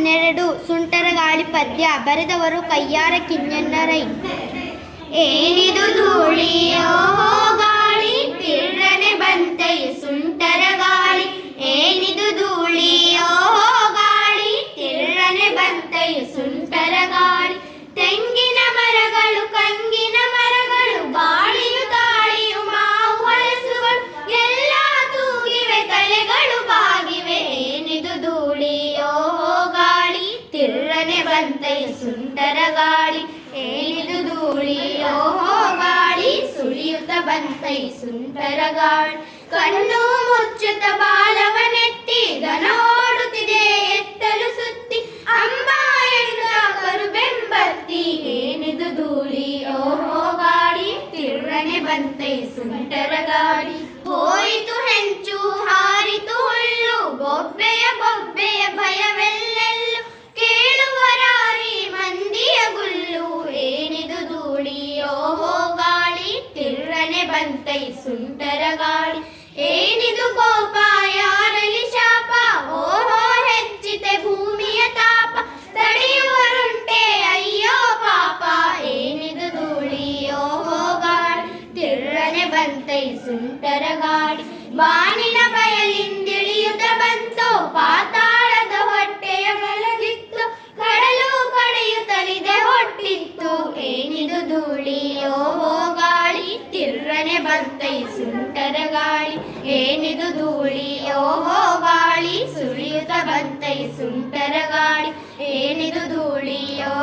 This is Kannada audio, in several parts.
12 ಸುಂಟರ ಗಾಳಿ ಪದ್ಯ. ಬರೆದವರು ಕಯ್ಯಾರ ಕಿಞ್ಞಣ್ಣರೈ. ಏನಿದು ಧೂಳಿಯೋ ಗಾಳಿ ತಿರ್ರನೆ ಬಂತೈ ಸುಂಟರ ಗಾಳಿ. ಏನಿದು ಧೂಳಿಯೋ ಗಾಳಿ ತಿರ್ರನೆ ಬಂತೈ ಸುಂಟರ ಗಾಳಿ. ತೆಂಗಿನ ಮರಗಳು ಕಂಗಿನ ಮರಗಳು ಗಾಳಿಯು ತಾಳಿಯು ಮಾವು ಹಲಸುಗಳು ಎಲ್ಲ ತೂಗಿವೆ ತಲೆಗಳು ಬಾಗಿವೆ. ಏನಿದು ಧೂಳಿಯೋ ಗಾಳಿ ತಿರ್ರನೆ ಬಂತೈ ಸುಂಟರ ಗಾಳಿ. ಏನಿದು ಧೂಳಿಯೋ ಗಾಳಿ ಸುಳಿಯುತ್ತ ಬಂತೈ ಸುಂಟರ ಗಾಳಿ. ಕಣ್ಣು ಮುಚ್ಚುತ್ತ ಬಾಲವನೆತ್ತಿ ದನ ಓಡುತ್ತಿದೆ ಎತ್ತಲು ಸುತ್ತಿ ಅಂಬ ಎನ್ನುತ್ತ ಕರುಬೆಂಬತ್ತಿ. ಏನಿದು ಧೂಳಿಯೋ ಗಾಳಿ ತಿರ್ರನೆ ಬಂತೈ ಸುಂಟರ ಗಾಳಿ. ಹೋಯಿತು ಹೆಂಚು ಹಾರಿತು ಹುಲ್ಲು ಬೊಬ್ಬೆಯ ಬೊಬ್ಬೆಯ ಭಯವೆಲ್ಲೆಲ್ಲು ಕೇಳುವರಾರಿ ಮಂದಿಯ ಗುಲ್ಲು. ಏನಿದು ಧೂಳಿಯೋ ಗಾಳಿ ತಿರ್ರನೆ ಬಂತೈ ಸುಂಟರ ಗಾಳಿ. ಏನಿದು ಕೋಪ ಯಾರಲ್ಲಿ ಶಾಪ ಓಹೋ ಹೆಚ್ಚಿತೆ ಭೂಮಿಯ ತಾಪ ತಡೆಯುವರುಂಟೆ ಅಯ್ಯೋ ಪಾಪ. ಏನಿದು ಧೂಳಿಯೋ ಗಾಳಿ ತಿರ್ರನೆ ಬಂತೈ ಸುಂಟರ ಗಾಳಿ. ಬಾನಿನ ಬಯಲಿಂದಿಳಿಯುತ್ತ ಬಂತು ಪಾತಾಳದ ಹೊಟ್ಟೆಯ ಮಲಗಿತ್ತು ಕಡಲು ಕಡೆಯುತ್ತಲಿದೆ ಹೊಟ್ಟಿತ್ತು. ಏನಿದು ಧೂಳಿಯೋ ಗಾಳಿ ತಿರ್ರನೆ ಬಂತೈ ಸುಂಟರ ಗಾಳಿ. ಏನಿದು ಧೂಳಿಯೋ ಗಾಳಿ ಸುಳಿಯುತ್ತ ಬಂತೈ ಸುಂಟರ ಗಾಳಿ. ಏನಿದು ಧೂಳಿಯೋ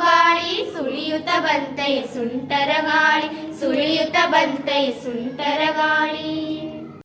ಗಾಳಿ ಸುಳಿಯುತ್ತ ಬಂತೈ ಸುಂಟರ ಗಾಳಿ. ಸುಳಿಯುತ್ತ ಬಂತೈ ಸುಂಟರ ಗಾಳಿ.